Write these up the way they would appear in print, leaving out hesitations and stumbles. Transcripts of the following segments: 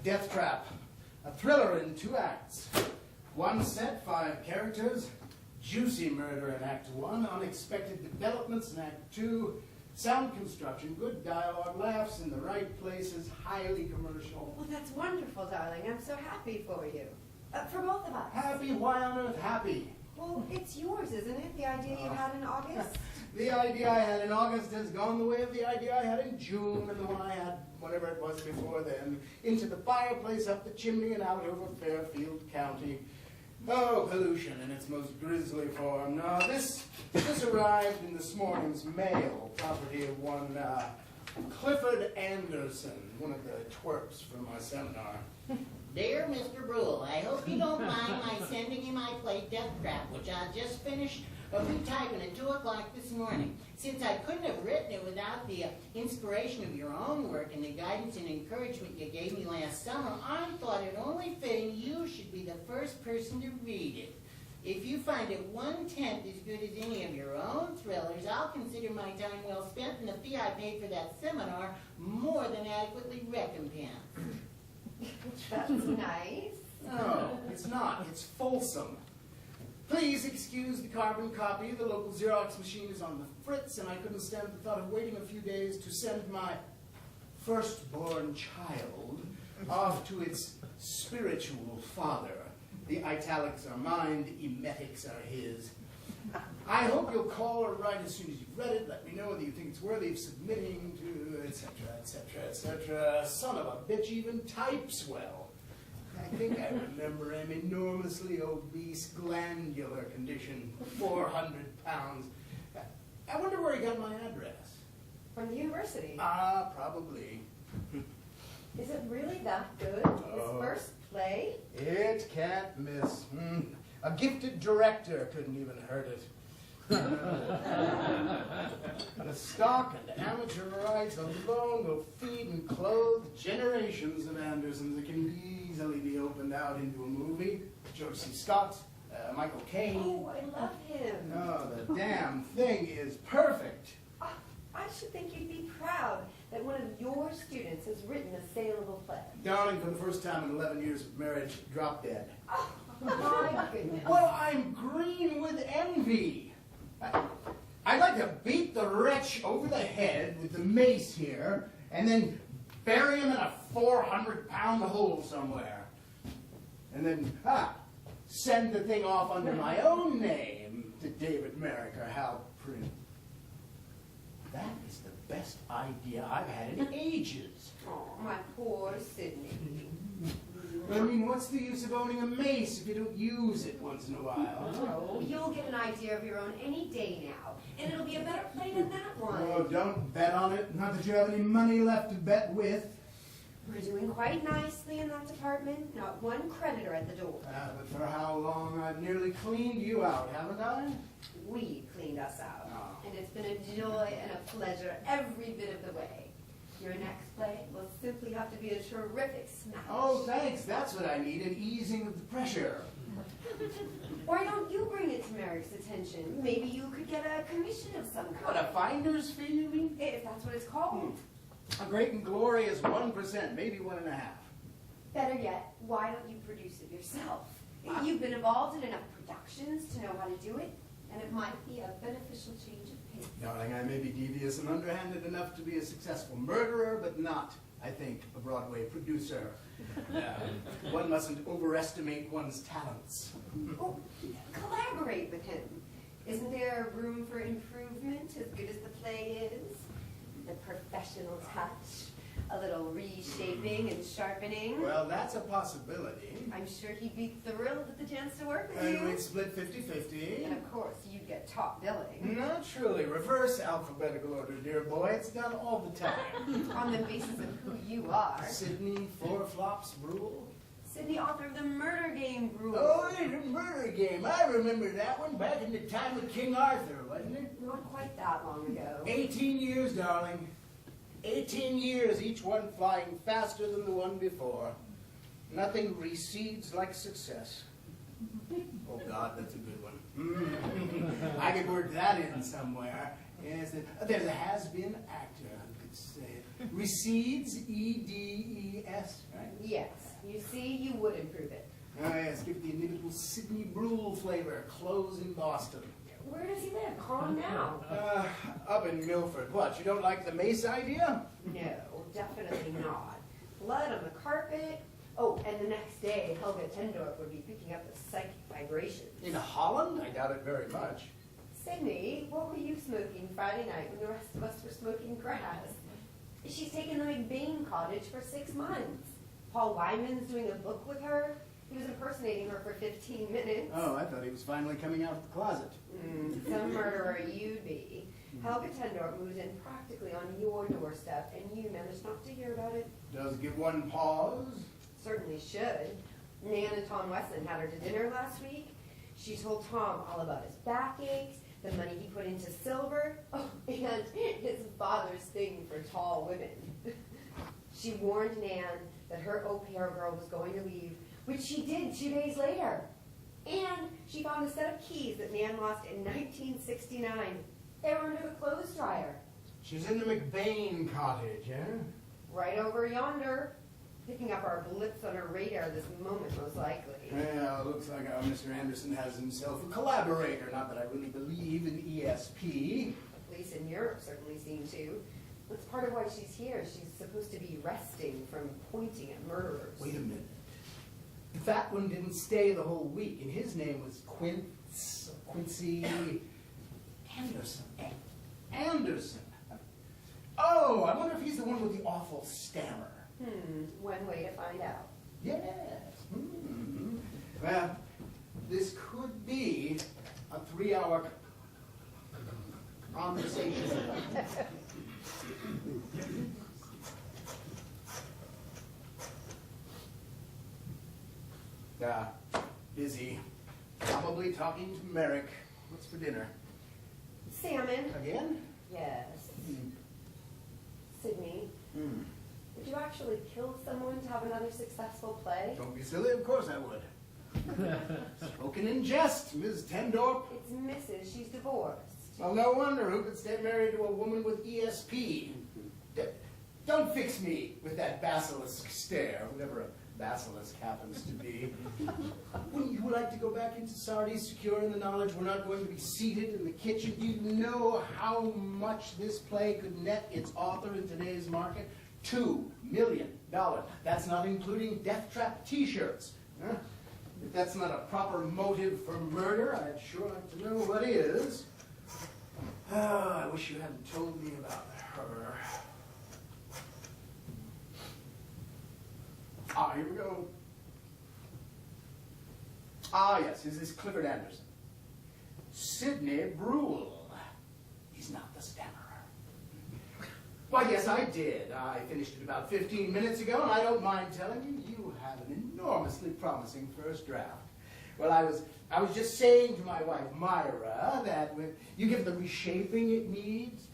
Death Trap, a thriller in 2 acts. 1 set, 5 characters, juicy murder in Act 1, unexpected developments in Act 2, sound construction, good dialogue, laughs in the right places, highly commercial. Well, that's wonderful, darling. I'm so happy for you. For both of us. Happy? Why on earth happy? Well, it's yours, isn't it? The idea you had in August? The idea I had in August has gone the way of the idea I had in June and the one I had whatever it was before then. Into the fireplace, up the chimney, and out over Fairfield County. Oh, pollution in its most grisly form. Now, this arrived in this morning's mail, property of one Clifford Anderson, one of the twerps from my seminar. Dear Mr. Brule, I hope you don't mind my sending you my play Death Trap, which I just finished retyping at 2 o'clock this morning. Since I couldn't have written it without the inspiration of your own work and the guidance and encouragement you gave me last summer, I thought it only fitting you should be the first person to read it. If you find it 1/10 as good as any of your own thrillers, I'll consider my time well spent and the fee I paid for that seminar more than adequately recompensed. That's nice. No, it's not. It's fulsome. Please excuse the carbon copy. The local Xerox machine is on the fritz, and I couldn't stand the thought of waiting a few days to send my firstborn child off to its spiritual father. The italics are mine, the emetics are his. I hope you'll call or write as soon as you've read it. Let me know whether you think it's worthy of submitting to, etc., etc., etc. Son of a bitch even types well. I think I remember him enormously obese, glandular condition, 400 pounds. I wonder where he got my address. From the university. Probably. Is it really that good? His first play? It can't miss. A gifted director couldn't even hurt it. The stock and amateur rights alone will feed and clothe generations of Andersons that can easily be opened out into a movie. George C. Scott, Michael Caine. Oh, I love him. Oh, the damn thing is perfect. I should think you'd be proud that one of your students has written a saleable play. Darling, for the first time in 11 years of marriage, drop dead. Oh, my goodness. Well, I'm green with envy. I'd like to beat the wretch over the head with the mace here and then bury him in a 400-pound hole somewhere. And then, send the thing off under my own name to David Merrick or Hal Print. That is the best idea I've had in ages. Oh, my poor Sidney. I mean, what's the use of owning a mace if you don't use it once in a while? Oh, you'll get an idea of your own any day now, and it'll be a better play than that one. Oh, don't bet on it. Not that you have any money left to bet with. We're doing quite nicely in that department. Not one creditor at the door. But for how long? I've nearly cleaned you out, haven't I? We cleaned us out, Oh. and it's been a joy and a pleasure every bit of the way. Your next play will simply have to be a terrific smash. Oh, thanks. That's what I need, an easing of the pressure. Why don't you bring it to Merrick's attention? Maybe you could get a commission of some What, kind. a finder's fee, you mean? If that's what it's called. A great and glorious 1%, maybe 1.5%. Better yet, why don't you produce it yourself? You've been involved in enough productions to know how to do it, and it might be a beneficial change of pace. Darling, I may be devious and underhanded enough to be a successful murderer, but not, I think, a Broadway producer. One mustn't overestimate one's talents. Oh, collaborate with him. Isn't there room for improvement as good as the play is? The professional touch, a little reshaping and sharpening. Well, that's a possibility. I'm sure he'd be thrilled at the chance to work with And you. we'd split 50-50. And of course, you'd get top billing. Naturally, reverse alphabetical order, dear boy. It's done all the time. On the basis of who you are. Sidney Four Flops Rule. Sidney, author of the Murder Game rule. Oh, the murder game. I remember that one back in the time of King Arthur, wasn't it? Not quite that long ago. 18 years, darling. 18 years, each one flying faster than the one before. Nothing recedes like success. Oh, God, that's a good one. I could work that in somewhere. Yes, there's a has-been actor who could say it. Recedes, E-D-E-S, right? Yes, you see, you would improve it. Ah, yes, give it the inimitable Sidney Brule flavor. Close in Boston. Where does he live? Calm down. Up in Milford. What, you don't like the mace idea? No, definitely not. Blood on the carpet. Oh, and the next day, Helga Tendorf would be picking up the psychic vibrations. In Holland? I doubt it very much. Sydney, what were you smoking Friday night when the rest of us were smoking grass? She's taken the McBain cottage for 6 months. Paul Wyman's doing a book with her. He was impersonating her for 15 minutes. Oh, I thought he was finally coming out of the closet. Some murderer you'd be. Helga Tendorf moves in practically on your doorstep, and you managed not to hear about it. Does give one pause. Certainly should. Nan and Tom Weston had her to dinner last week. She told Tom all about his backaches, the money he put into silver, and his father's thing for tall women. She warned Nan that her au pair girl was going to leave, which she did 2 days later. And she found a set of keys that Nan lost in 1969. They were under the clothes dryer. She's in the McBain cottage, eh? Right over yonder. Picking up our blips on her radar this moment, most likely. Well, looks like our Mr. Anderson has himself a collaborator. Not that I really believe in ESP. Police in Europe certainly seem to. That's part of why she's here. She's supposed to be resting from pointing at murderers. Wait a minute. The fat one didn't stay the whole week, and his name was Quincy Anderson. Anderson. Oh, I wonder if he's the one with the awful stammer. One way to find out. Yes. Well, this could be a 3-hour conversation. Busy. Probably talking to Merrick. What's for dinner? Salmon. Again? Yes. Sydney, would you actually kill someone to have another successful play? Don't be silly, of course I would. Spoken in jest, Ms. Tendorp. It's Mrs. She's divorced. Well, no wonder. Who could stay married to a woman with ESP? Don't fix me with that basilisk stare, whatever a basilisk happens to be. Wouldn't you like to go back into Sardis secure in the knowledge we're not going to be seated in the kitchen? Do you know how much this play could net its author in today's market? $2 million. That's not including death trap t-shirts. Huh? If that's not a proper motive for murder, I'd sure like to know what is. Oh, I wish you hadn't told me about her. Ah, here we go. Ah, yes, this is Clifford Anderson. Sidney Brule. He's not the stammerer. Why, yes, I did. I finished it about 15 minutes ago, and I don't mind telling you, you have an enormously promising first draft. Well, I was just saying to my wife, Myra, that when you give it the reshaping it needs,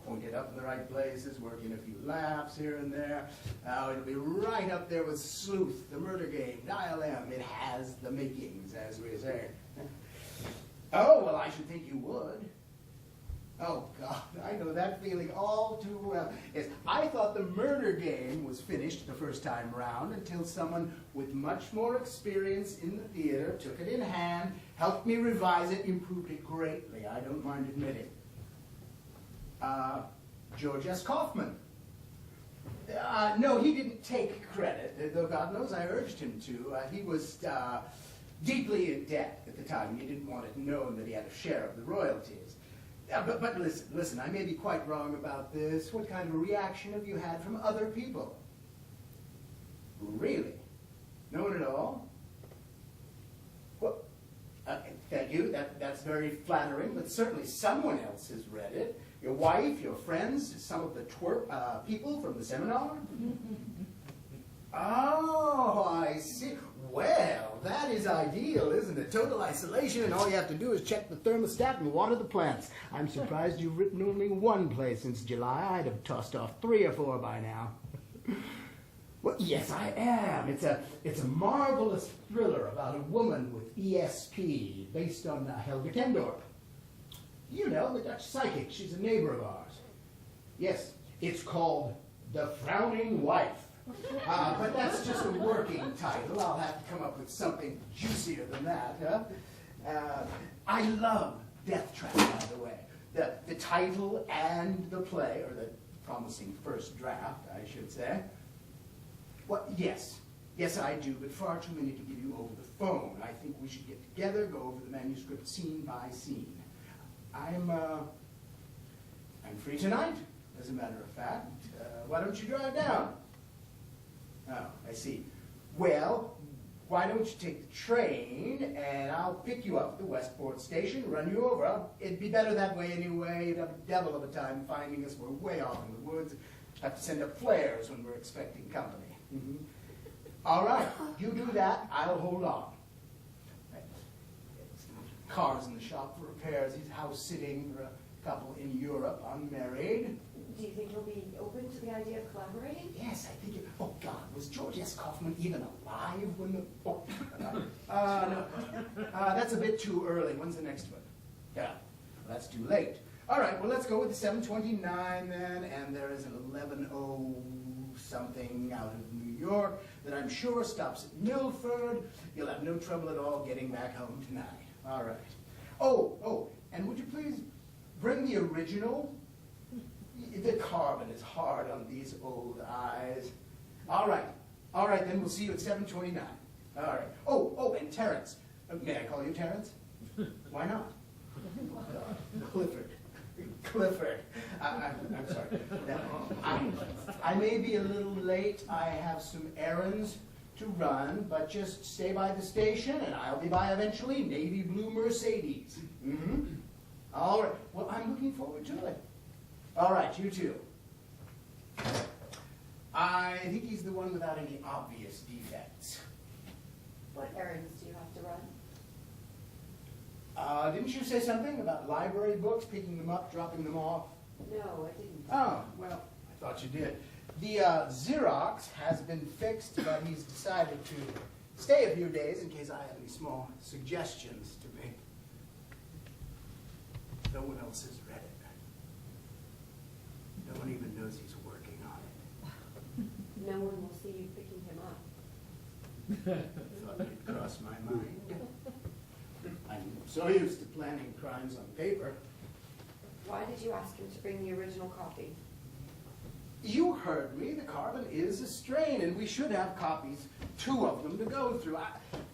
point it up in the right places, work in a few laughs here and there. It'll be right up there with Sleuth, the murder game, Dial M. It has the makings, as we say. Oh, well, I should think you would. Oh, God, I know that feeling all too well. Yes, I thought the murder game was finished the first time round until someone with much more experience in the theater took it in hand, helped me revise it, improved it greatly, I don't mind admitting. George S. Kaufman. No, he didn't take credit, though God knows I urged him to. He was deeply in debt at the time. He didn't want it known that he had a share of the royalties. But listen, I may be quite wrong about this. What kind of a reaction have you had from other people? Really? No one at all? Well, thank you. That's very flattering, but certainly someone else has read it. Your wife, your friends, some of the people from the seminar? Oh, I see. Well, that is ideal, isn't it? Total isolation, and all you have to do is check the thermostat and water the plants. I'm surprised you've written only one play since July. I'd have tossed off 3 or 4 by now. Well, yes, I am. It's a marvelous thriller about a woman with ESP, based on Helga Tendorf. You know, the Dutch psychic. She's a neighbor of ours. Yes, It's called The Frowning Wife. But that's just a working title. I'll have to come up with something juicier than that, huh? I love Death Trap, by the way. The title and the play, or the promising first draft, I should say. Well, yes. Yes, I do, but far too many to give you over the phone. I think we should get together, go over the manuscript scene by scene. I'm free tonight, as a matter of fact. Why don't you drive down? Oh, I see. Well, why don't you take the train, and I'll pick you up at the Westport station, run you over. It'd be better that way anyway. You'd have a devil of a time finding us. We're way off in the woods. Have to send up flares when we're expecting company. Mm-hmm. All right, you do that. I'll hold on. Car's in the shop for repairs. He's house sitting for a couple in Europe, unmarried. Do you think he'll be open to the idea of collaborating? Yes, I think it. Oh, God, was George S. Kaufman even alive when the. Oh, no. That's a bit too early. When's the next one? Yeah, well, that's too late. All right, well, let's go with the 7:29 then, and there is an 11:00 something out of New York that I'm sure stops at Milford. You'll have no trouble at all getting back home tonight. All right. Oh, and would you please bring the original? The carbon is hard on these old eyes. All right, then we'll see you at 7:29. All right. Oh, and Terrence. May I call you Terrence? Why not? Clifford. I'm sorry. I may be a little late. I have some errands to run, but just stay by the station, and I'll be by eventually. Navy blue Mercedes. Mm-hmm. All right. Well, I'm looking forward to it. All right, you too. I think he's the one without any obvious defects. What errands do you have to run? Didn't you say something about library books, picking them up, dropping them off? No, I didn't. Oh, well, I thought you did. The Xerox has been fixed, but he's decided to stay a few days in case I have any small suggestions to make. No one else has read it. No one even knows he's working on it. No one will see you picking him up. Thought it'd cross my mind. I'm so used to planning crimes on paper. Why did you ask him to bring the original copy? You heard me. The carbon is a strain, and we should have copies, 2 of them, to go through.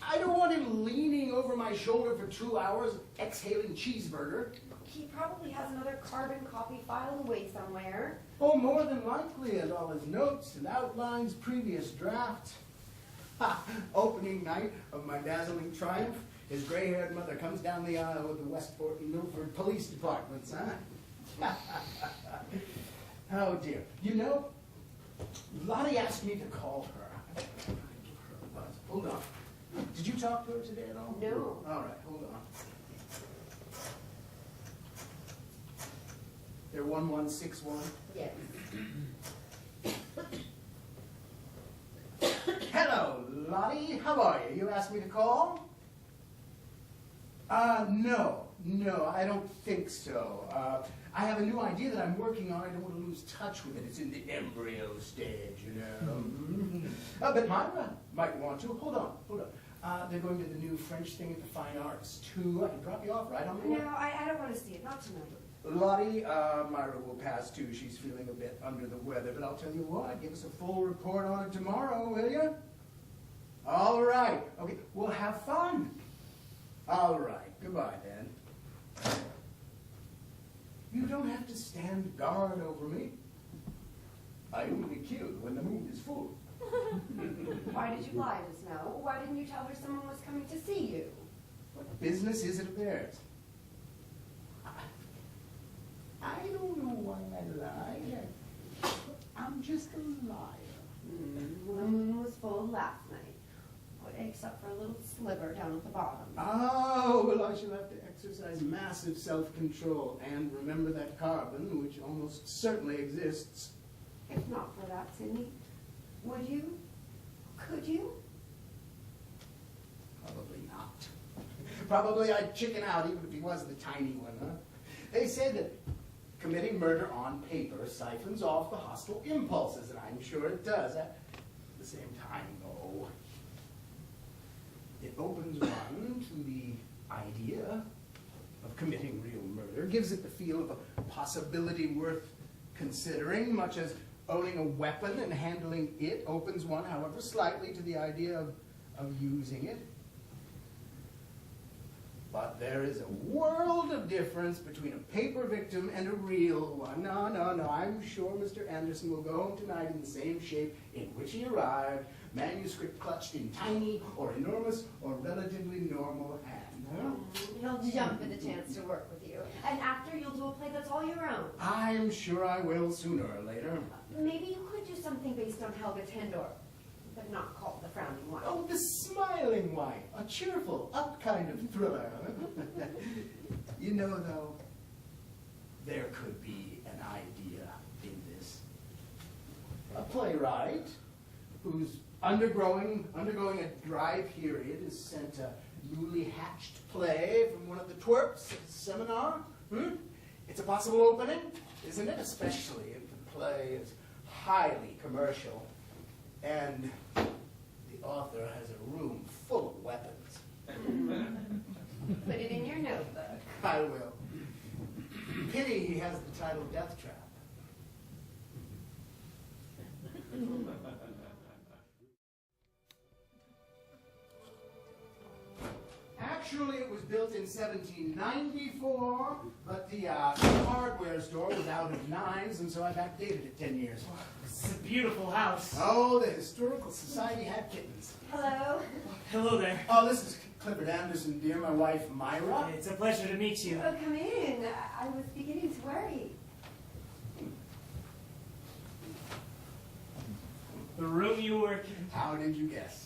I don't want him leaning over my shoulder for 2 hours, exhaling cheeseburger. He probably has another carbon copy filed away somewhere. Oh, more than likely, and all his notes and outlines, previous drafts. Opening night of my dazzling triumph, his gray-haired mother comes down the aisle with the Westport and Milford police departments, huh? Oh, dear. You know, Lottie asked me to call her. Give her a buzz. Hold on. Did you talk to her today at all? No. All right, hold on. They're 1161? Yes. Hello, Lottie. How are you? You asked me to call? No, I don't think so. I have a new idea that I'm working on. I don't want to lose touch with it. It's in the embryo stage, you know. But Myra might want to. Hold on. They're going to the new French thing at the Fine Arts, too. I can drop you off right on the way. No, I don't want to see it. Not tonight. Lottie, Myra will pass, too. She's feeling a bit under the weather. But I'll tell you what, give us a full report on it tomorrow, will you? All right. Okay, we'll have fun. All right. Goodbye, then. You don't have to stand guard over me. I only kill when the moon is full. Why did you lie just now? Why didn't you tell her someone was coming to see you? What business is it of theirs? I don't know why I lied. I'm just a liar. The moon was full last night. Except for a little sliver down at the bottom. Oh, well, I shall have to exercise massive self-control and remember that carbon, which almost certainly exists. If not for that, Sidney, would you? Could you? Probably not. Probably I'd chicken out even if he was the tiny one, huh? They said that committing murder on paper siphons off the hostile impulses, and I'm sure it does. At the same time, though, it opens one to the idea of committing real murder, gives it the feel of a possibility worth considering, much as owning a weapon and handling it opens one, however slightly, to the idea of using it. But there is a world of difference between a paper victim and a real one. No, I'm sure Mr. Anderson will go home tonight in the same shape in which he arrived, manuscript clutched in tiny or enormous or relatively normal hand. Huh? He'll jump at the chance to work with you. And after, you'll do a play that's all your own. I'm sure I will sooner or later. Maybe you could do something based on Helga Tendor, but not called The Frowning Wife. Oh, The Smiling Wife, a cheerful, up kind of thriller. You know, though, there could be an idea in this. A playwright who's undergoing a dry period is sent a newly hatched play from one of the twerps at the seminar. It's a possible opening, isn't it? Especially if the play is highly commercial and the author has a room full of weapons. Put it in your notebook. I will. Pity he has the title Death Trap. Actually, it was built in 1794, but the hardware store was out of knives, and so I backdated it 10 years. It's a beautiful house. Oh, the Historical Society had kittens. Hello? Hello there. Oh, this is Clifford Anderson, dear, my wife, Myra. It's a pleasure to meet you. Oh, come in. I was beginning to worry. The room you work in. How did you guess?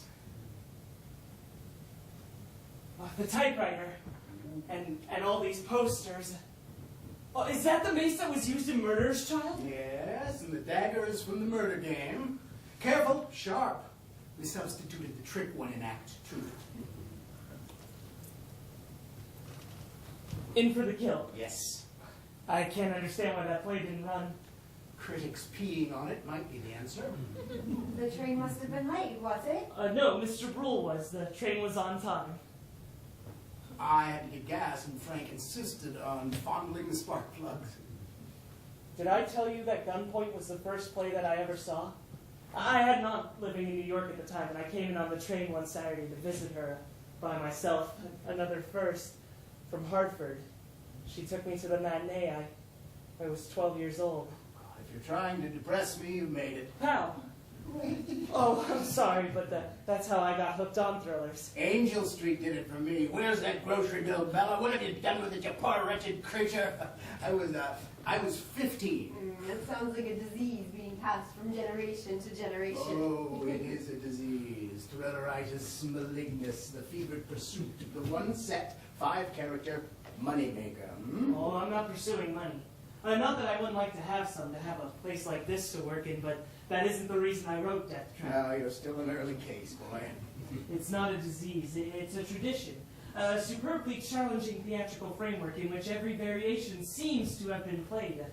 The typewriter. And all these posters. Oh, is that the mace that was used in Murderer's Child? Yes, and the dagger is from the murder game. Careful, sharp. We substituted the trick one in Act 2. In for the kill. Yes. I can't understand why that play didn't run. Critics peeing on it might be the answer. The train must have been late, was it? No, Mr. Brule was. The train was on time. I had to get gas, and Frank insisted on fondling the spark plugs. Did I tell you that Gunpoint was the first play that I ever saw? I had not living in New York at the time, and I came in on the train one Saturday to visit her by myself. Another first from Hartford. She took me to the matinee. I was 12 years old. If you're trying to depress me, you've made it. How? Oh, I'm sorry, but that's how I got hooked on thrillers. Angel Street did it for me. Where's that grocery bill, Bella? What have you done with it, you poor wretched creature? I was 15. That sounds like a disease being passed from generation to generation. Oh, it is a disease. Thrilleritis malignus, the fevered pursuit of the one set, 5-character moneymaker. Oh, I'm not pursuing money. Not that I wouldn't like to have a place like this to work in, but that isn't the reason I wrote Death Trap. No, you're still an early case, boy. It's not a disease, it's a tradition. A superbly challenging theatrical framework in which every variation seems to have been played.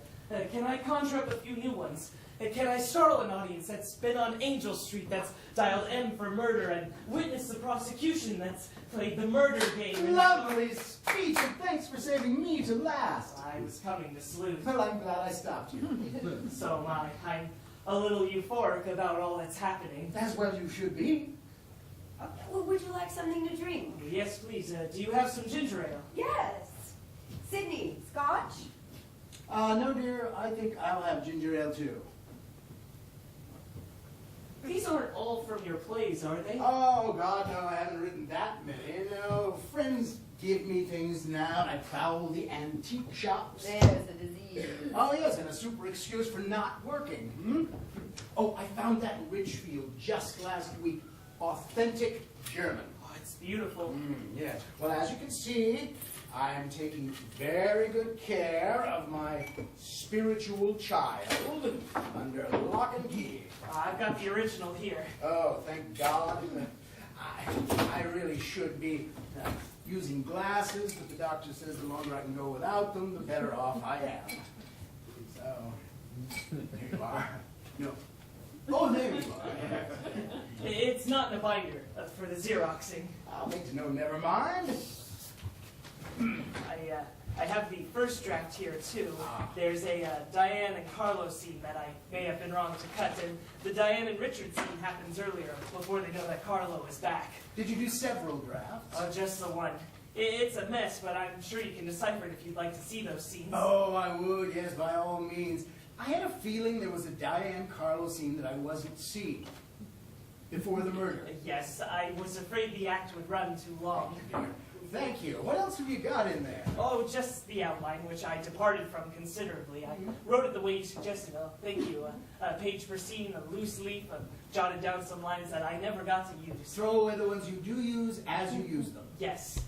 Can I conjure up a few new ones? Can I startle an audience that's been on Angel Street, that's dialed M for murder, and witness the prosecution that's played the murder game? Lovely speech, and thanks for saving me to last. I was coming to sleuth. Well, I'm glad I stopped you. So am I. I'm a little euphoric about all that's happening. As well you should be. Well, would you like something to drink? Yes, please. Do you have some ginger ale? Yes. Sydney, scotch? No, dear, I think I'll have ginger ale, too. These aren't all from your plays, are they? Oh, God, no, I haven't written that many. No, friends give me things now, and I prowl the antique shops. There's a disease. Oh, yes, and a super excuse for not working. Oh, I found that in Ridgefield just last week. Authentic German. Oh, it's beautiful. Yeah. Well, as you can see, I am taking very good care of my spiritual child under lock and key. I've got the original here. Oh, thank God. I really should be using glasses, but the doctor says the longer I can go without them, the better off I am. Oh, there you are. No. Oh, there you are. It's not in a binder for the Xeroxing. I'll make to know, never mind. I have the first draft here, too. There's a Diane and Carlos scene that I may have been wrong to cut, and the Diane and Richard scene happens earlier, before they know that Carlo is back. Did you do several drafts? Just the one. It's a mess, but I'm sure you can decipher it if you'd like to see those scenes. Oh, I would, yes, by all means. I had a feeling there was a Diane Carlos scene that I wasn't seeing before the murder. Yes, I was afraid the act would run too long. Thank you. What else have you got in there? Oh, just the outline, which I departed from considerably. I wrote it the way you suggested. Oh, thank you. A page per scene, a loose leaf, jotted down some lines that I never got to use. Throw away the ones you do use as you use them. Yes.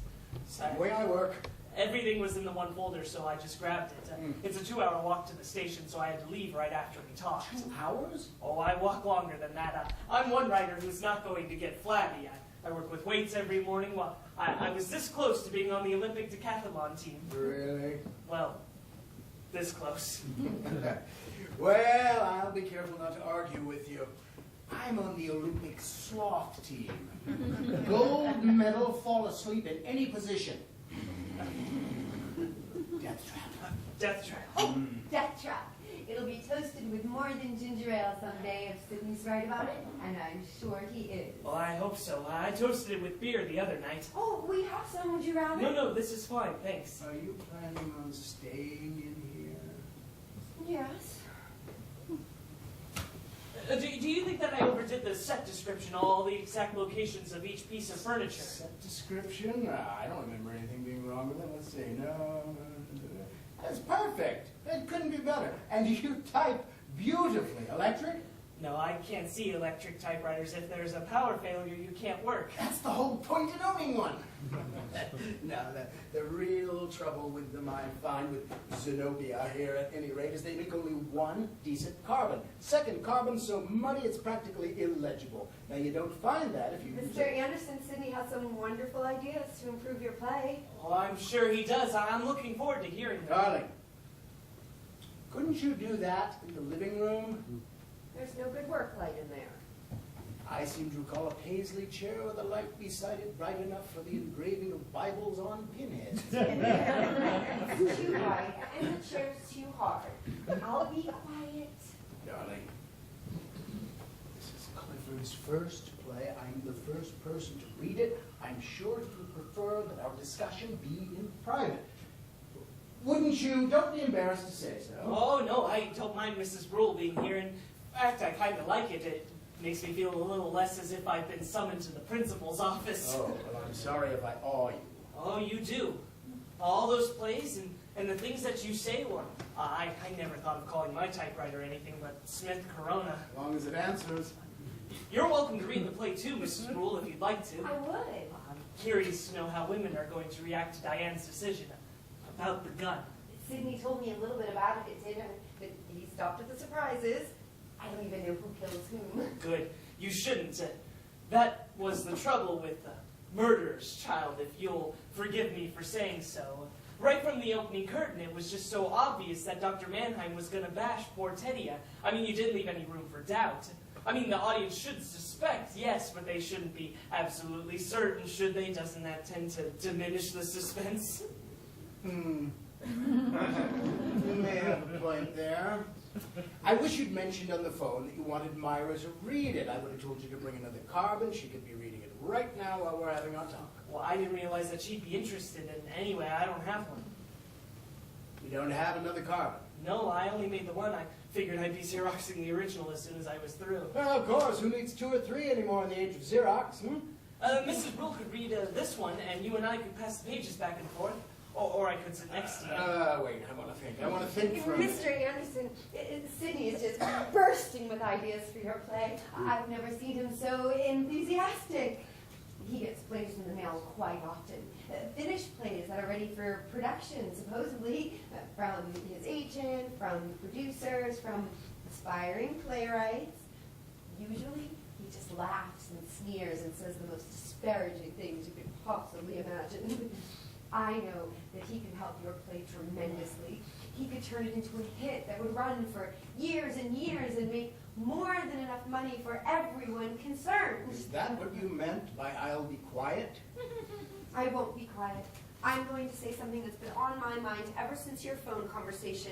Same way I work. Everything was in the one folder, so I just grabbed it. It's a 2-hour walk to the station, so I had to leave right after we talked. 2 hours? Oh, I walk longer than that. I'm one writer who's not going to get flabby. I work with weights every morning. Well, I was this close to being on the Olympic decathlon team. Really? Well, this close. Well, I'll be careful not to argue with you. I'm on the Olympic sloth team. Gold medal, fall asleep in any position. Death trap. Death trap. Oh, Death Trap. It'll be toasted with more than ginger ale someday if Sidney's right about it, and I'm sure he is. Well, I hope so. I toasted it with beer the other night. Oh, we have some, would you rather? No, this is fine, thanks. Are you planning on staying in here? Yes. Do you think that I overdid the set description, all the exact locations of each piece of furniture? Set description? I don't remember anything being wrong with it. Let's see. No. That's perfect. That couldn't be better. And you type beautifully. Electric? No, I can't see electric typewriters. If there's a power failure, you can't work. That's the whole point in owning one. No, the real trouble with them I find with Zenobia here at any rate is they make only one decent carbon. Second carbon so muddy it's practically illegible. Now you don't find that if you use Mr. it. Anderson, Sidney has some wonderful ideas to improve your play. Oh, I'm sure he does. I'm looking forward to hearing them. Darling, couldn't you do that in the living room? There's no good work light in there. I seem to recall a Paisley chair with a light beside it bright enough for the engraving of Bibles on pinheads. It's too bright, and the chair's too hard. I'll be quiet. Darling, this is Clifford's first play. I'm the first person to read it. I'm sure he would prefer that our discussion be in private. Wouldn't you? Don't be embarrassed to say so. Oh, no, I don't mind Mrs. Brule being here. In fact, I kind of like it. It makes me feel a little less as if I've been summoned to the principal's office. Oh, well, I'm sorry if I awe you. Oh, you do. All those plays and the things that you say, well, I never thought of calling my typewriter anything but Smith Corona. As long as it answers. You're welcome to read the play too, Mrs. Brule, if you'd like to. I would. I'm curious to know how women are going to react to Diane's decision about the gun. Sidney told me a little bit about it at dinner, but he stopped at the surprises. I don't even know who kills whom. Good. You shouldn't. That was the trouble with Murderer's Child, if you'll forgive me for saying so. Right from the opening curtain, it was just so obvious that Dr. Mannheim was going to bash poor Teddy. I mean, you didn't leave any room for doubt. I mean, the audience should suspect, yes, but they shouldn't be absolutely certain, should they? Doesn't that tend to diminish the suspense? You may have a point there. I wish you'd mentioned on the phone that you wanted Myra to read it. I would have told you to bring another carbon. She could be reading it right now while we're having our talk. Well, I didn't realize that she'd be interested, and anyway, I don't have one. You don't have another carbon? No, I only made the one. I figured I'd be Xeroxing the original as soon as I was through. Well, of course. Who needs 2 or 3 anymore in the age of Xerox? Mrs. Brule could read this one, and you and I could pass the pages back and forth. Or I could sit next to you. Wait, I want to think. I want to think for a minute. Mr. Anderson, Sidney is just bursting with ideas for your play. I've never seen him so enthusiastic. He gets plays in the mail quite often. Finished plays that are ready for production, supposedly, from his agent, from producers, from aspiring playwrights. Usually, he just laughs and sneers and says the most disparaging things you could possibly imagine. I know that he can help your play tremendously. he could turn it into a hit that would run for years and years and make more than enough money for everyone concerned. Is that what you meant by I'll be quiet? I won't be quiet. I'm going to say something that's been on my mind ever since your phone conversation.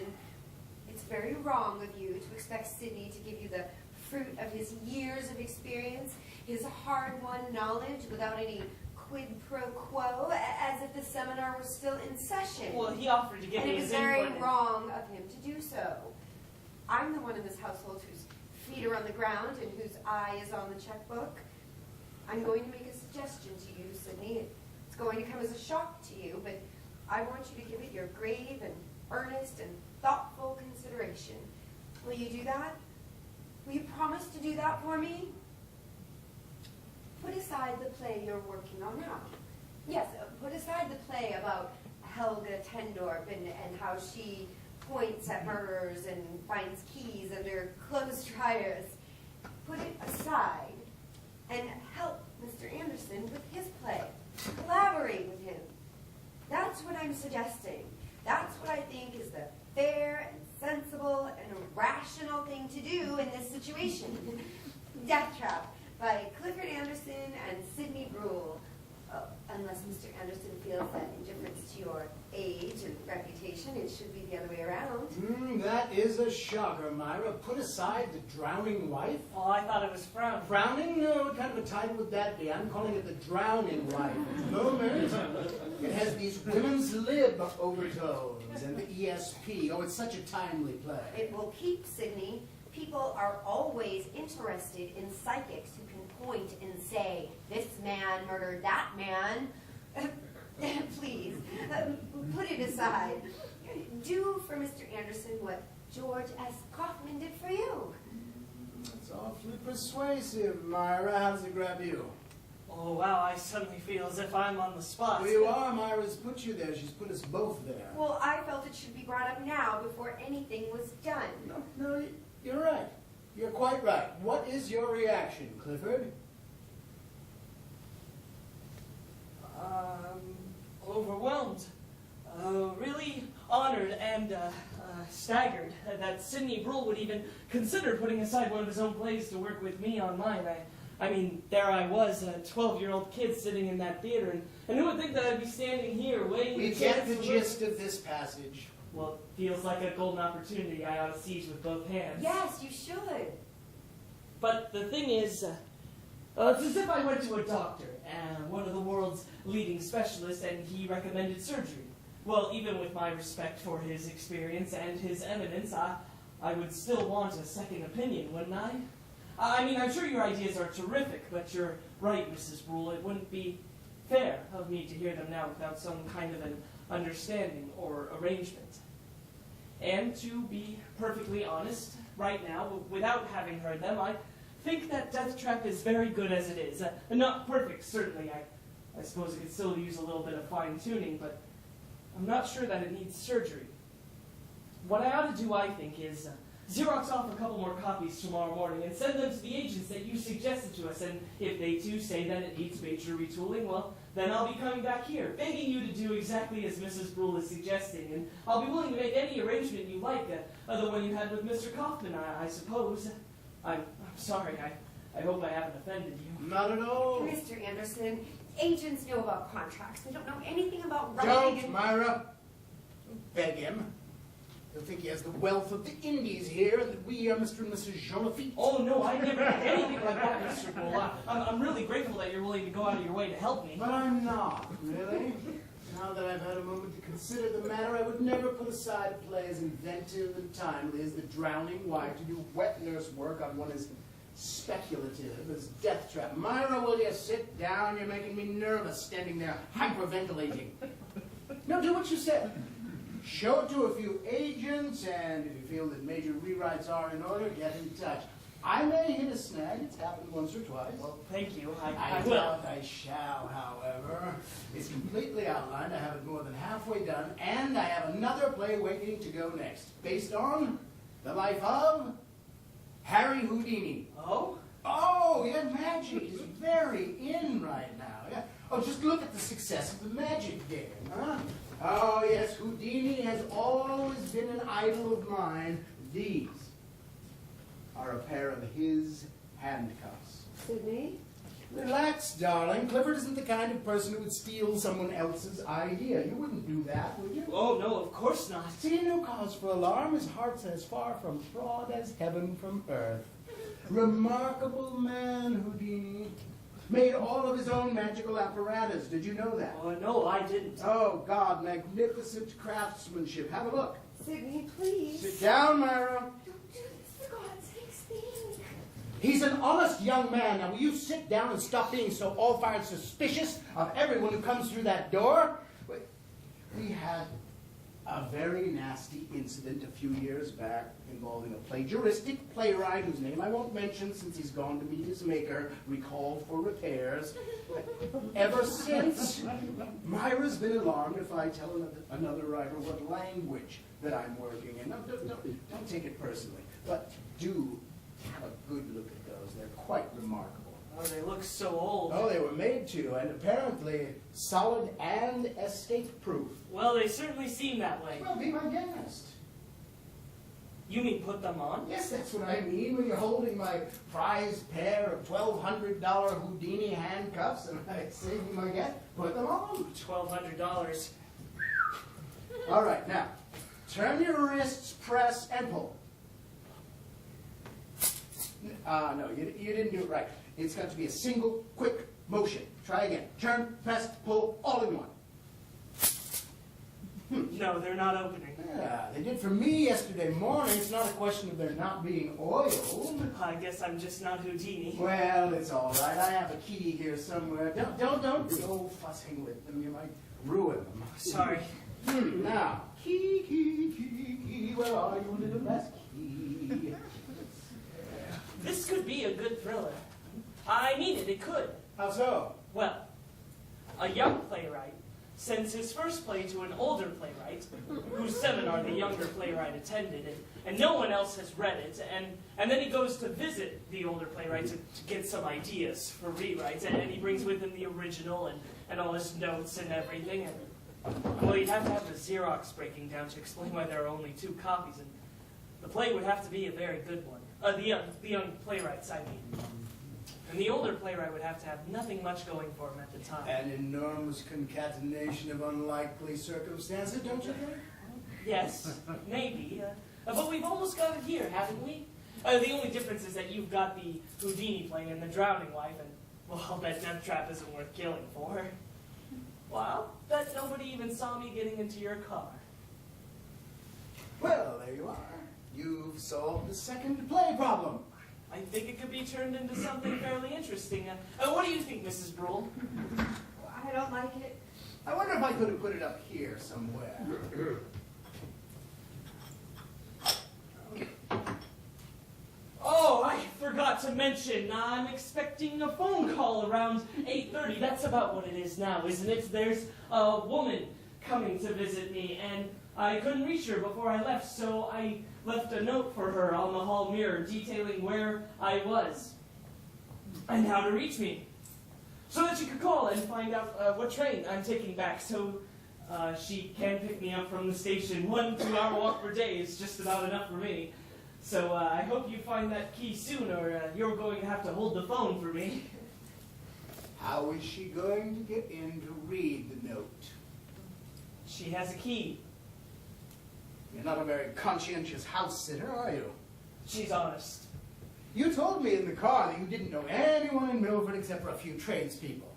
It's very wrong of you to expect Sidney to give you the fruit of his years of experience, his hard-won knowledge without any quid pro quo, as if the seminar was still in session. Well, he offered to give And me it was his very input. wrong of him to do so. I'm the one in this household whose feet are on the ground and whose eye is on the checkbook. I'm going to make a suggestion to you, Sidney. It's going to come as a shock to you, but I want you to give it your grave and earnest and thoughtful consideration. Will you do that? Will you promise to do that for me? Put aside the play you're working on now. Yes, put aside the play about Helga Tendorp and how she points at murderers and finds keys under clothes dryers. Put it aside and help Mr. Anderson with his play. Collaborate with him. That's what I'm suggesting. That's what I think is the fair and sensible and rational thing to do in this situation. Death Trap by Clifford Anderson and Sidney Brule. Oh, unless Mr. Anderson feels that in difference to your age and reputation, it should be the other way around. That is a shocker, Myra. Put aside the drowning wife? Oh, I thought it was frowning. Frowning? No, what kind of a title would that be? I'm calling it the drowning wife. At the moment, it has these women's lib overtones and the ESP. Oh, it's such a timely play. It will keep, Sidney. People are always interested in psychics who can point and say, this man murdered that man. Please, put it aside. Do for Mr. Anderson what George S. Kaufman did for you. It's awfully persuasive, Myra. How does it grab you? Oh, wow, I suddenly feel as if I'm on the spot. Well, you are. Myra's put you there. She's put us both there. Well, I felt it should be brought up now before anything was done. No, you're right. You're quite right. What is your reaction, Clifford? Overwhelmed. Really honored and staggered that Sidney Brule would even consider putting aside one of his own plays to work with me on mine. I mean, there I was, a 12-year-old kid sitting in that theater, and who would think that I'd be standing here waiting We to get the chance to gist of this passage. Well, it feels like a golden opportunity I ought to seize with both hands. Yes, you should. But the thing is, it's as if I went to a doctor, one of the world's leading specialists, and he recommended surgery. Well, even with my respect for his experience and his eminence, I would still want a second opinion, wouldn't I? I mean, I'm sure your ideas are terrific, but you're right, Mrs. Brule. It wouldn't be fair of me to hear them now without some kind of an understanding or arrangement. And to be perfectly honest, right now, without having heard them, I think that Death Trap is very good as it is. Not perfect, certainly. I suppose it could still use a little bit of fine-tuning, but I'm not sure that it needs surgery. What I ought to do, I think, is Xerox off a couple more copies tomorrow morning and send them to the agents that you suggested to us, and if they too say that it needs major retooling, well, then I'll be coming back here, begging you to do exactly as Mrs. Brule is suggesting, and I'll be willing to make any arrangement you like, the one you had with Mr. Kaufman, I suppose. I'm sorry, I hope I haven't offended you. Not at all. Mr. Anderson, agents know about contracts. They don't know anything about writing. Don't, and... Myra. Don't beg him. He'll think he has the wealth of the Indies here, and that we are Mr. and Mrs. Joliffe. Oh, no, I never did anything like that, Mr. Brule. I'm really grateful that you're willing to go out of your way to help me. But I'm not, really. Now that I've had a moment to consider the matter, I would never put aside a play as inventive and timely as The Drowning Wife to do wet nurse work on one as speculative as Death Trap. Myra, will you sit down? You're making me nervous standing there hyperventilating. No, do what you said. Show it to a few agents, and if you feel that major rewrites are in order, get in touch. I may hit a snag. It's happened once or twice. Well, thank you. I I will. doubt I shall, however. It's completely outlined. I have it more than halfway done, and I have another play waiting to go next, based on the life of Harry Houdini. Oh? Oh, yeah, magic is very in right now. Yeah. Oh, just look at the success of the magic game, huh? Oh, yes, Houdini has always been an idol of mine. These are a pair of his handcuffs. Sydney? Relax, darling. Clifford isn't the kind of person who would steal someone else's idea. You wouldn't do that, would you? Oh, no, of course not. See, no cause for alarm. His heart's as far from fraud as heaven from earth. Remarkable man, Houdini. Made all of his own magical apparatus. Did you know that? Oh, no, I didn't. Oh, God, magnificent craftsmanship. Have a look. Sydney, please. Sit down, Myra. Don't do this, for God's sake, think. He's an honest young man. Now, will you sit down and stop being so all-fired suspicious of everyone who comes through that door? We had a very nasty incident a few years back involving a plagiaristic playwright whose name I won't mention since he's gone to meet his maker, recalled for repairs. Ever since, Myra's been alarmed if I tell another writer what language that I'm working in. No, don't take it personally, but do have a good look at those. They're quite remarkable. Oh, they look so old. Oh, they were made to, and apparently solid and escape-proof. Well, they certainly seem that way. Well, be my guest. You mean put them on? Yes, that's what I mean when you're holding my prized pair of $1,200 Houdini handcuffs, and I say, be my guest, put them on. $1,200. All right, now, turn your wrists, press, and pull. No, you didn't do it right. It's got to be a single, quick motion. Try again. Turn, press, pull, all in one. No, they're not opening. Yeah, they did for me yesterday morning. It's not a question of there not being oiled. I guess I'm just not Houdini. Well, it's all right. I have a key here somewhere. Don't go fussing with them. You might ruin them. Sorry. Now, key. Where are you, little rascal? Key. This could be a good thriller. I mean it could. How so? Well, a young playwright sends his first play to an older playwright, whose seminar the younger playwright attended, and no one else has read it, and then he goes to visit the older playwright to get some ideas for rewrites, and he brings with him the original and all his notes and everything, and, well, you'd have to have the Xerox breaking down to explain why there are only 2 copies, and the play would have to be a very good one. The young playwrights, I mean. And the older playwright would have to have nothing much going for him at the time. An enormous concatenation of unlikely circumstances, don't you think? Yes, maybe. But we've almost got it here, haven't we? The only difference is that you've got the Houdini playing and the drowning wife, and, well, I'll bet Death Trap isn't worth killing for. Well, I'll bet nobody even saw me getting into your car. Well, there you are. You've solved the second play problem. I think it could be turned into something fairly interesting. What do you think, Mrs. Brule? I don't like it. I wonder if I could have put it up here somewhere. Oh, I forgot to mention, I'm expecting a phone call around 8:30. That's about what it is now, isn't it? There's a woman coming to visit me, and I couldn't reach her before I left, so I left a note for her on the hall mirror detailing where I was and how to reach me, so that she could call and find out what train I'm taking back, so she can pick me up from the station. 1 2-hour walk per day is just about enough for me. So I hope you find that key soon, or you're going to have to hold the phone for me. How is she going to get in to read the note? She has a key. You're not a very conscientious house sitter, are you? She's honest. You told me in the car that you didn't know anyone in Milford except for a few tradespeople.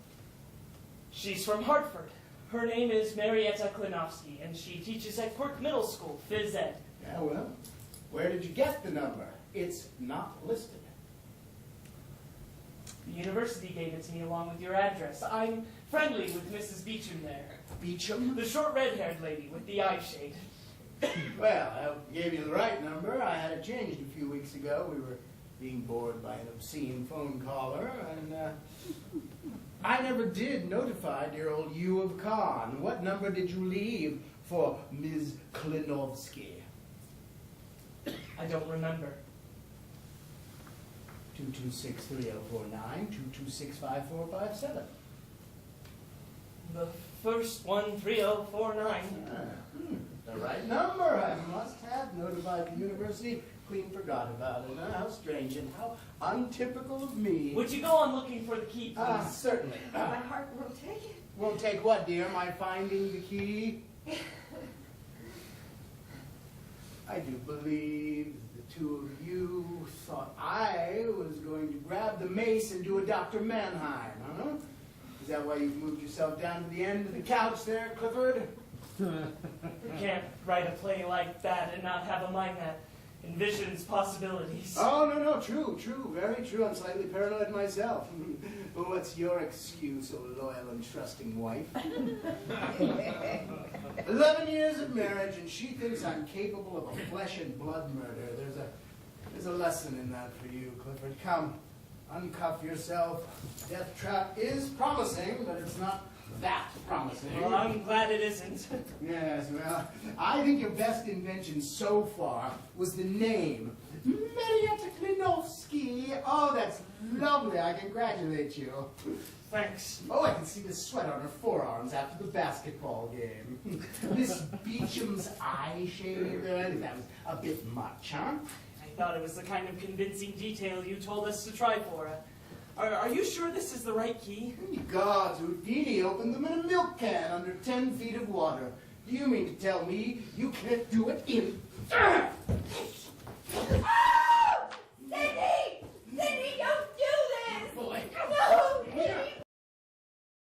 She's from Hartford. Her name is Marietta Klinowski, and she teaches at Quirk Middle School, Phys Ed. Yeah, well, where did you get the number? It's not listed. The university gave it to me along with your address. I'm friendly with Mrs. Beecham there. Beecham? The short red-haired lady with the eye shade. Well, I gave you the right number. I had it changed a few weeks ago. We were being bored by an obscene phone caller, and I never did notify dear old U of Khan. What number did you leave for Ms. Klinowski? I don't remember. 226-3049, 226-5457. The First 13049. The right number, I must have. Notified the university. Clean forgot about it. How strange and how untypical of me. Would you go on looking for the key, please? Certainly. My heart won't take it. Won't take what, dear? My finding the key? I do believe the two of you thought I was going to grab the mace and do a Dr. Mannheim, huh? Is that why you've moved yourself down to the end of the couch there, Clifford? You can't write a play like that and not have a mind that envisions possibilities. Oh, no, true, very true. I'm slightly paranoid myself. But what's your excuse, oh loyal and trusting wife? 11 years of marriage, and she thinks I'm capable of a flesh and blood murder. There's a lesson in that for you, Clifford. Come, uncuff yourself. Death trap is promising, but it's not that promising. Well, I'm glad it isn't. Yes, well, I think your best invention so far was the name. Marietta Klinowski. Oh, that's lovely. I congratulate you. Thanks. Oh, I can see the sweat on her forearms after the basketball game. Miss Beecham's eye shade, that was a bit much, huh? I thought it was the kind of convincing detail you told us to try for. Are you sure this is the right key? Gods, Houdini opened them in a milk can under 10 feet of water. Do you mean to tell me you can't do it in